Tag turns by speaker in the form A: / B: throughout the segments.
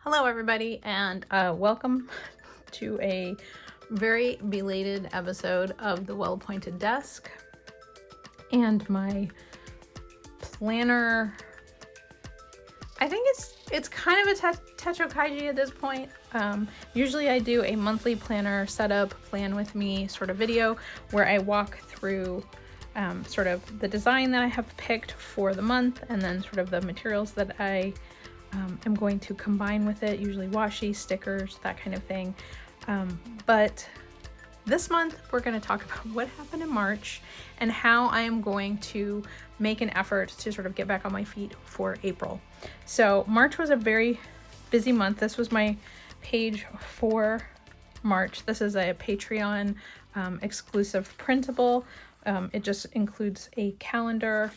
A: Hello everybody, and welcome to a very belated episode of the Well-Appointed Desk and my planner. I think it's kind of a techokaiji at this point. Usually I do a monthly planner setup, plan with me sort of video where I walk through sort of the design that I have picked for the month, and then sort of the materials that I am going to combine with it, usually washi, stickers, that kind of thing. But this month we're going to talk about what happened in March and how I am going to make an effort to sort of get back on my feet for April. So March was a very busy month. This was my page for March. This is a Patreon exclusive printable. It just includes a calendar,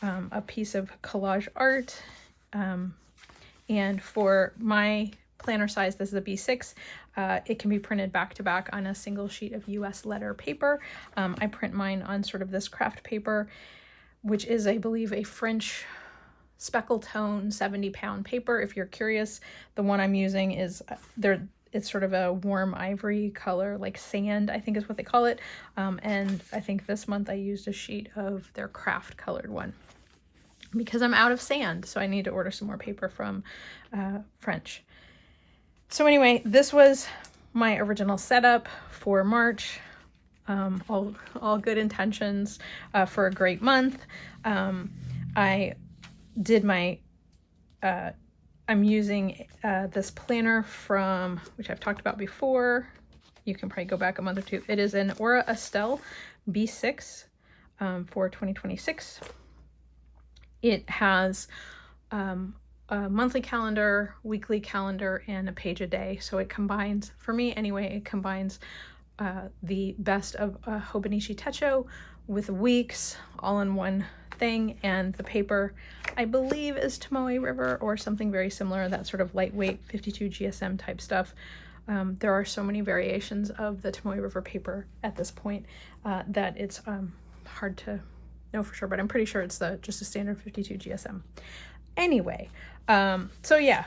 A: a piece of collage art, and for my planner size, this is a B6. It can be printed back to back on a single sheet of US letter paper. I print mine on sort of this craft paper, which is, I believe, a French speckle tone 70-pound paper. If you're curious, the one I'm using is it's sort of a warm ivory color, like sand, I think is what they call it. And I think this month I used a sheet of their craft colored one, because I'm out of sand, so I need to order some more paper from French. So anyway, this was my original setup for March. All good intentions for a great month. I did my, I'm using this planner from, which I've talked about before. You can probably go back a month or two. It is an Aura Estelle B6 for 2026. It has a monthly calendar, weekly calendar, and a page a day. So it combines, for me anyway, it combines the best of Hobonichi Techo with weeks all in one thing. And the paper, I believe, is Tomoe River or something very similar, that sort of lightweight 52 GSM type stuff. There are so many variations of the Tomoe River paper at this point that it's hard to know for sure, but I'm pretty sure it's just a standard 52 GSM. Anyway, so yeah,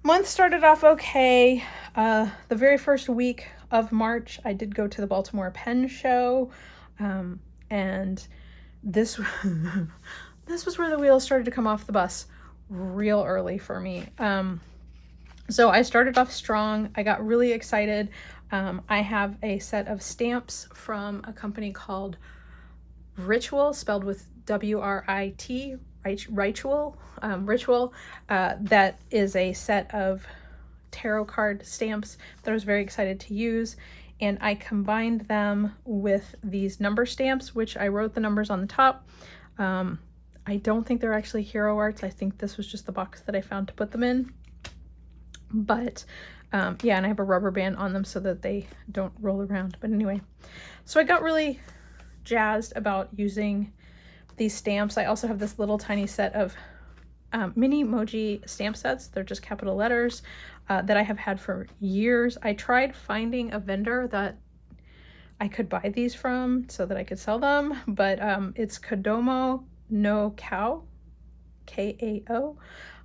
A: month started off okay. The very first week of March, I did go to the Baltimore Pen Show, and this this was where the wheels started to come off the bus real early for me. So I started off strong. I got really excited. I have a set of stamps from a company called Ritual, spelled with W-R-I-T, Ritual, that is a set of tarot card stamps that I was very excited to use, and I combined them with these number stamps, which I wrote the numbers on the top. I don't think they're actually hero arts. I think this was just the box that I found to put them in, but yeah, and I have a rubber band on them so that they don't roll around. But anyway, so I got really jazzed about using these stamps. I also have this little tiny set of mini emoji stamp sets. They're just capital letters that I have had for years. I tried finding a vendor that I could buy these from so that I could sell them, but it's Kodomo no Kao, K-A-O.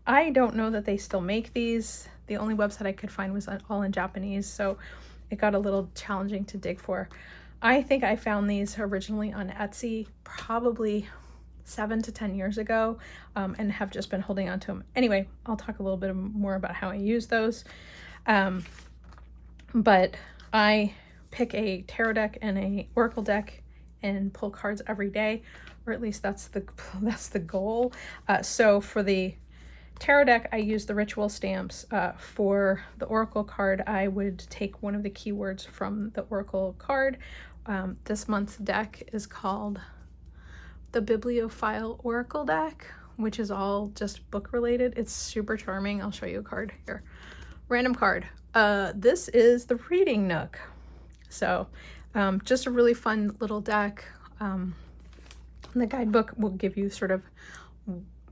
A: I don't know that they still make these. The only website I could find was all in Japanese, so it got a little challenging to dig for. I think I found these originally on Etsy probably 7 to 10 years ago, and have just been holding on to them. Anyway, I'll talk a little bit more about how I use those. But I pick a tarot deck and a oracle deck and pull cards every day, or at least that's the goal. So for the tarot deck, I use the Ritual stamps. For the oracle card, I would take one of the keywords from the oracle card. This month's deck is called the Bibliophile Oracle deck, which is all just book related. It's super charming. I'll show you a card here. Random card. This is the Reading Nook. So just a really fun little deck. The guidebook will give you sort of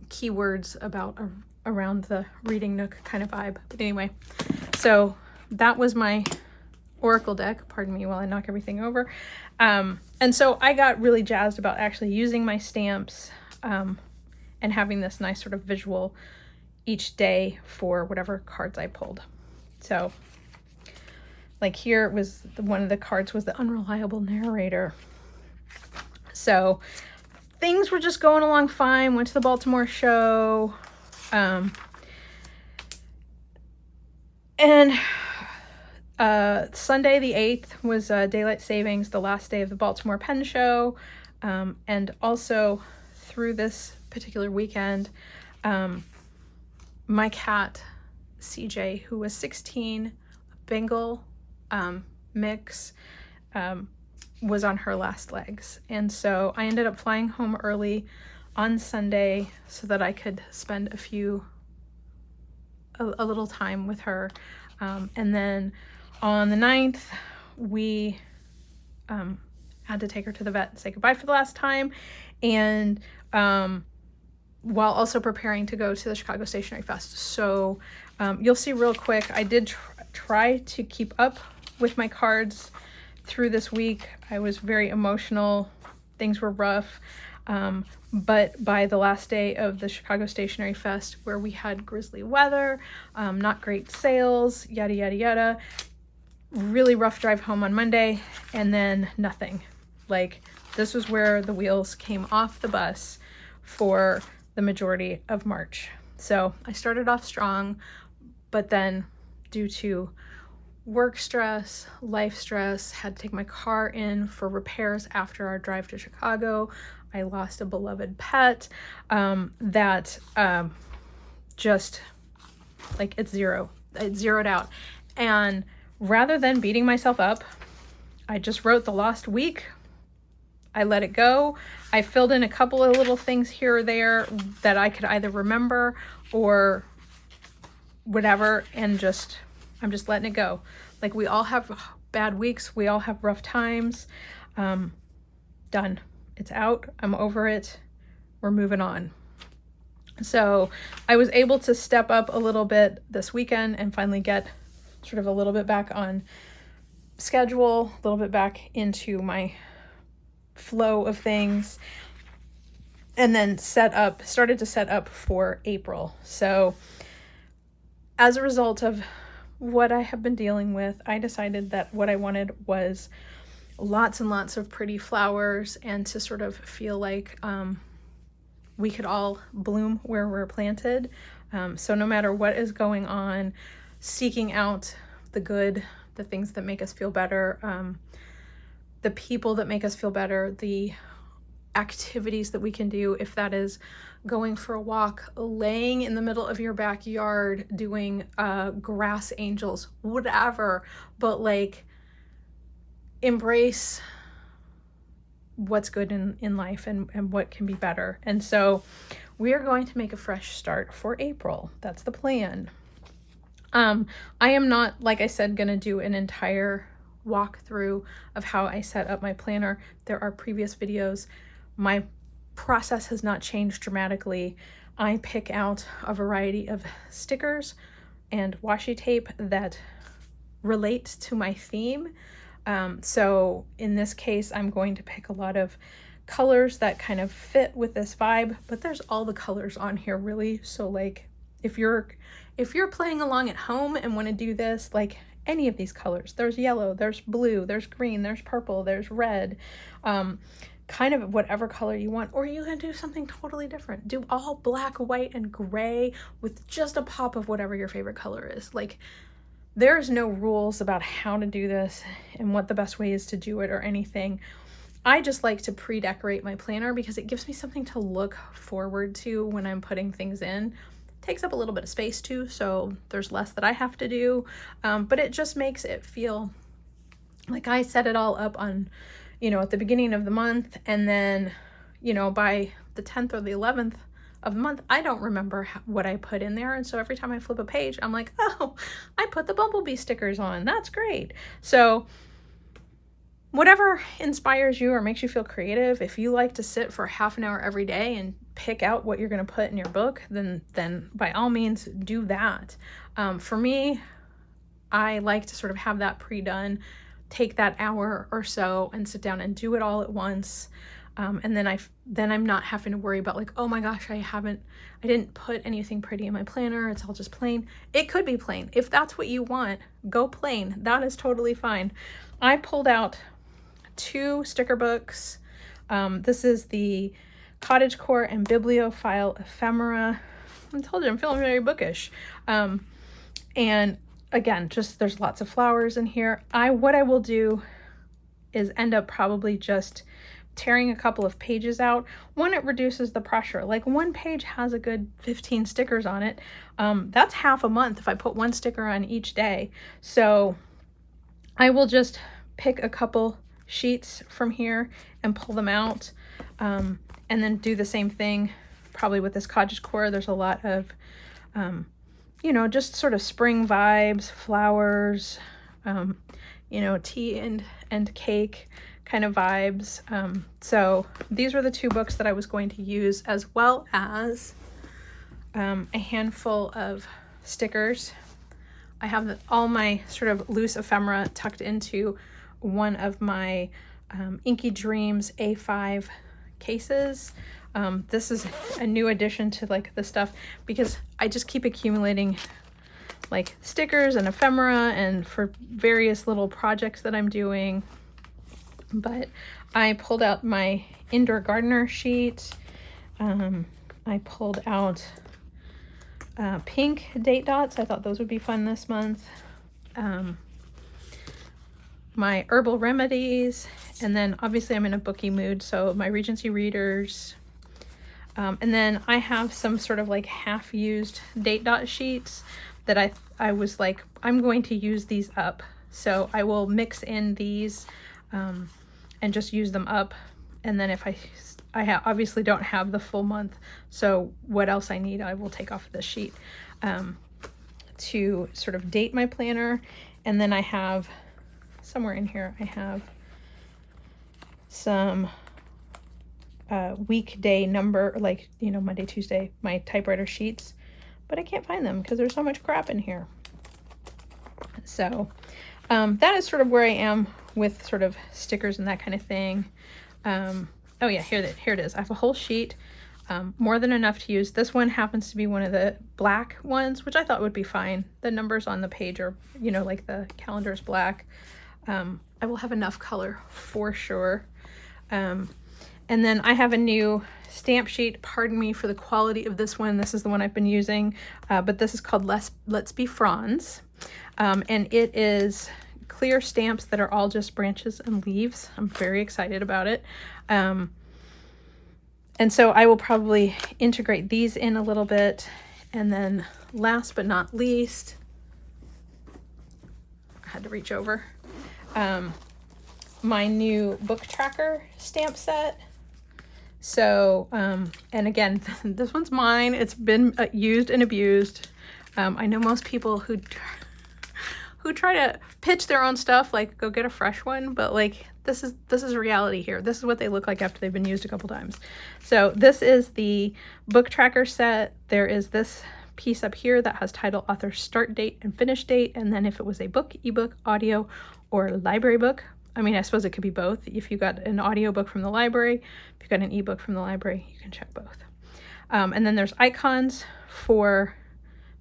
A: keywords about around the Reading Nook kind of vibe. But anyway, so that was my oracle deck. Pardon me while I knock everything over. And so I got really jazzed about actually using my stamps and having this nice sort of visual each day for whatever cards I pulled. So like here was one of the cards was the unreliable narrator. So things were just going along fine. Went to the Baltimore show. And Sunday the 8th was daylight savings, the last day of the Baltimore Pen Show. And also through this particular weekend, my cat, CJ, who was 16, Bengal mix, was on her last legs. And so I ended up flying home early on Sunday so that I could spend a little time with her. And then on the 9th, we had to take her to the vet and say goodbye for the last time. And while also preparing to go to the Chicago Stationery Fest. So you'll see real quick, I did try to keep up with my cards through this week. I was very emotional. Things were rough. But by the last day of the Chicago Stationery Fest, where we had grizzly weather, not great sales, yada, yada, yada, really rough drive home on Monday, and then nothing. Like, this was where the wheels came off the bus for the majority of March. So I started off strong, but then due to work stress, life stress, had to take my car in for repairs after our drive to Chicago. I lost a beloved pet that just, like, it zeroed out. And rather than beating myself up, I just wrote the lost week. I let it go. I filled in a couple of little things here or there that I could either remember or whatever, and I'm just letting it go. Like, we all have bad weeks. We all have rough times. Done. It's out. I'm over it. We're moving on. So I was able to step up a little bit this weekend and finally get sort of a little bit back on schedule, a little bit back into flow of things, and then started to set up for April. So as a result of what I have been dealing with, I decided that what I wanted was lots and lots of pretty flowers, and to sort of feel like we could all bloom where we're planted. So no matter what is going on, seeking out the good, the things that make us feel better, the people that make us feel better, the activities that we can do, if that is going for a walk, laying in the middle of your backyard, doing grass angels, whatever, but like, embrace what's good in life and what can be better. And so we are going to make a fresh start for April. That's the plan. I am not, like I said, going to do an entire walkthrough of how I set up my planner. There are previous videos. My process has not changed dramatically. I pick out a variety of stickers and washi tape that relate to my theme. So in this case, I'm going to pick a lot of colors that kind of fit with this vibe, but there's all the colors on here really. So like, if you're playing along at home and want to do this, like any of these colors, there's yellow, there's blue, there's green, there's purple, there's red, kind of whatever color you want, or you can do something totally different. Do all black, white, and gray with just a pop of whatever your favorite color is. Like, there's no rules about how to do this and what the best way is to do it or anything. I just like to pre-decorate my planner because it gives me something to look forward to when I'm putting things in. It takes up a little bit of space too, so there's less that I have to do, but it just makes it feel like I set it all up on, at the beginning of the month, and then, by the 10th or the 11th of the month, I don't remember what I put in there. And so every time I flip a page, I'm like, oh, I put the bumblebee stickers on. That's great. So whatever inspires you or makes you feel creative, if you like to sit for half an hour every day and pick out what you're going to put in your book, then by all means do that. For me, I like to sort of have that pre-done, take that hour or so and sit down and do it all at once. And then I'm not having to worry about like, oh my gosh, I didn't put anything pretty in my planner. It's all just plain. It could be plain. If that's what you want, go plain. That is totally fine. I pulled out 2 sticker books. This is the Cottagecore and Bibliophile Ephemera. I told you I'm feeling very bookish. And again, just there's lots of flowers in here. What I will do is end up probably just tearing a couple of pages out. One, it reduces the pressure. Like one page has a good 15 stickers on it. That's half a month if I put 1 sticker on each day. So I will just pick a couple sheets from here and pull them out, and then do the same thing probably with this Cottagecore. There's a lot of you know, just sort of spring vibes, flowers, you know, tea and cake kind of vibes. So these were the 2 books that I was going to use, as well as a handful of stickers. I have all my sort of loose ephemera tucked into one of my Inky Dreams A5 cases. This is a new addition to like the stuff, because I just keep accumulating like stickers and ephemera and for various little projects that I'm doing. But I pulled out my indoor gardener sheet. I pulled out pink date dots. I thought those would be fun this month. My herbal remedies, and then obviously I'm in a booky mood, so my Regency readers. And then I have some sort of like half-used date dot sheets that I was like, I'm going to use these up. So I will mix in these and just use them up. And then if I obviously don't have the full month, so what else I need, I will take off this sheet to sort of date my planner. And then I have, somewhere in here, I have some weekday number, like, you know, Monday, Tuesday, my typewriter sheets, but I can't find them because there's so much crap in here. So that is sort of where I am with sort of stickers and that kind of thing. Oh yeah, here it is. I have a whole sheet, more than enough to use. This one happens to be one of the black ones, which I thought would be fine. The numbers on the page are, you know, like the calendar is black. I will have enough color for sure. And then I have a new stamp sheet. Pardon me for the quality of this one. This is the one I've been using, but this is called Let's Be Fronds. And it is clear stamps that are all just branches and leaves. I'm very excited about it. And so I will probably integrate these in a little bit. And then last but not least, I had to reach over, my new book tracker stamp set. So, and again, this one's mine. It's been used and abused. I know most people who try to pitch their own stuff, like go get a fresh one, but like this is reality here. This is what they look like after they've been used a couple times. So this is the book tracker set. There is this piece up here that has title, author, start date, and finish date. And then if it was a book, ebook, audio, or library book, I mean, I suppose it could be both. If you got an audio book from the library, if you got an ebook from the library, you can check both. And then there's icons for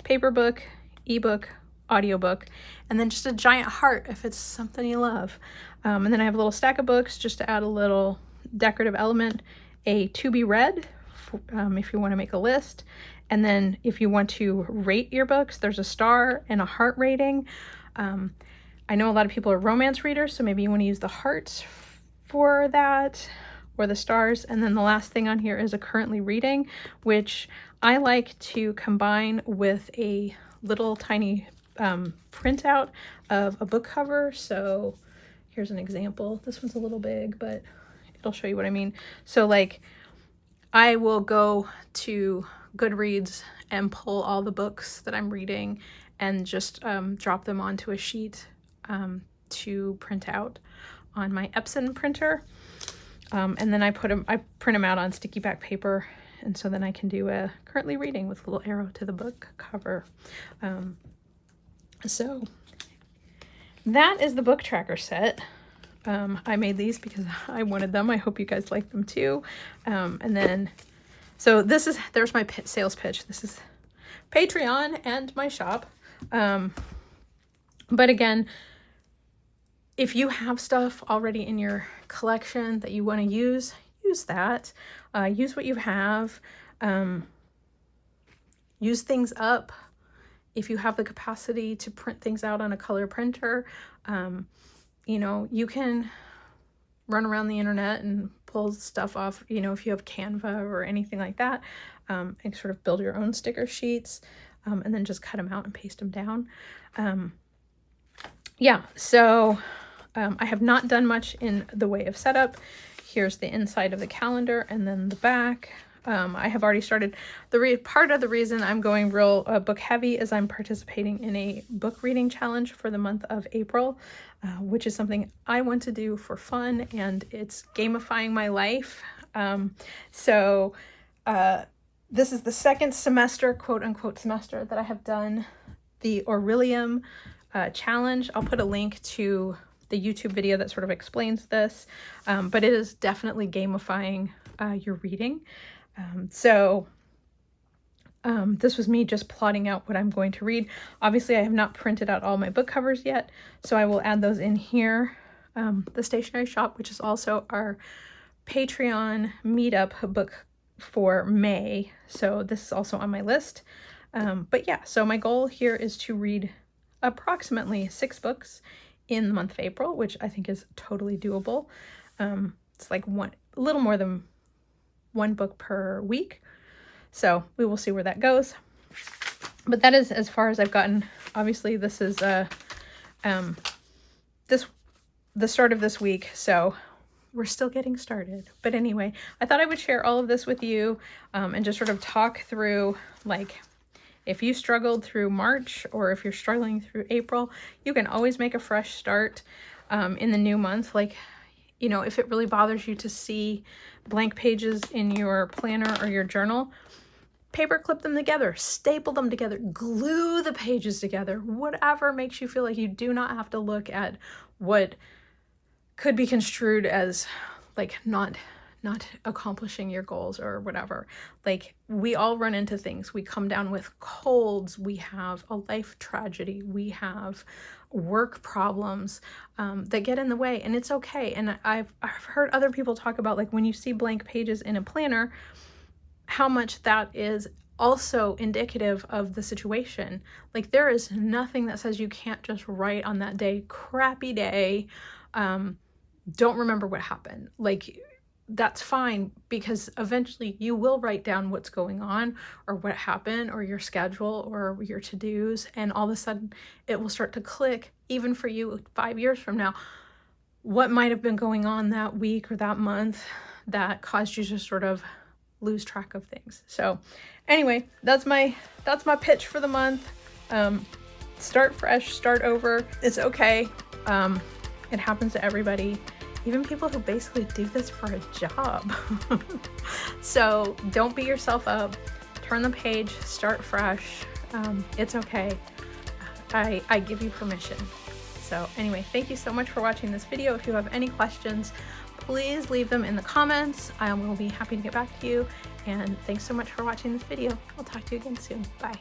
A: paper book, ebook, audiobook, and then just a giant heart if it's something you love. And then I have a little stack of books just to add a little decorative element, a to be read if you want to make a list. And then if you want to rate your books, there's a star and a heart rating. I know a lot of people are romance readers, so maybe you want to use the hearts for that, or the stars. And then the last thing on here is a currently reading, which I like to combine with a little tiny printout of a book cover. So here's an example. This one's a little big, but it'll show you what I mean. So like I will go to Goodreads and pull all the books that I'm reading and just drop them onto a sheet to print out on my Epson printer. And then I print them out on sticky back paper. And so then I can do a currently reading with a little arrow to the book cover. So that is the book tracker set. I made these because I wanted them. I hope you guys like them too. And then, so there's my sales pitch. This is Patreon and my shop. But again, if you have stuff already in your collection that you want to use that. Use what you have. Use things up. If you have the capacity to print things out on a color printer, you know, you can run around the internet and pull stuff off, you know, if you have Canva or anything like that, and sort of build your own sticker sheets, and then just cut them out and paste them down. Yeah, so I have not done much in the way of setup. Here's the inside of the calendar and then the back. I have already started. Part of the reason I'm going real book heavy is I'm participating in a book reading challenge for the month of April, which is something I want to do for fun, and it's gamifying my life. So this is the second semester, quote unquote semester, that I have done the Aurelium challenge. I'll put a link to the YouTube video that sort of explains this, but it is definitely gamifying your reading. This was me just plotting out what I'm going to read. Obviously, I have not printed out all my book covers yet, so I will add those in here. The stationery shop, which is also our Patreon meetup book for May, so this is also on my list. But yeah, so my goal here is to read approximately 6 books in the month of April, which I think is totally doable. It's like a little more than 1 book per week. So we will see where that goes. But that is as far as I've gotten. Obviously, this is the start of this week, so we're still getting started. But anyway, I thought I would share all of this with you, and just sort of talk through, like, if you struggled through March or if you're struggling through April, you can always make a fresh start in the new month. Like, you know, if it really bothers you to see blank pages in your planner or your journal, paper clip them together, staple them together, glue the pages together, whatever makes you feel like you do not have to look at what could be construed as like not accomplishing your goals or whatever. Like, we all run into things. We come down with colds, we have a life tragedy, we have work problems that get in the way, and it's okay. And I've heard other people talk about, like, when you see blank pages in a planner, how much that is also indicative of the situation. Like, there is nothing that says you can't just write on that day, crappy day, don't remember what happened. Like, that's fine, because eventually you will write down what's going on or what happened or your schedule or your to-dos, and all of a sudden it will start to click, even for you 5 years from now, what might have been going on that week or that month that caused you to sort of lose track of things. So anyway, that's my pitch for the month. Start fresh, start over. It's okay. It happens to everybody. Even people who basically do this for a job. So don't beat yourself up. Turn the page, start fresh. It's okay. I give you permission. So anyway, thank you so much for watching this video. If you have any questions, please leave them in the comments. I will be happy to get back to you. And thanks so much for watching this video. I'll talk to you again soon. Bye.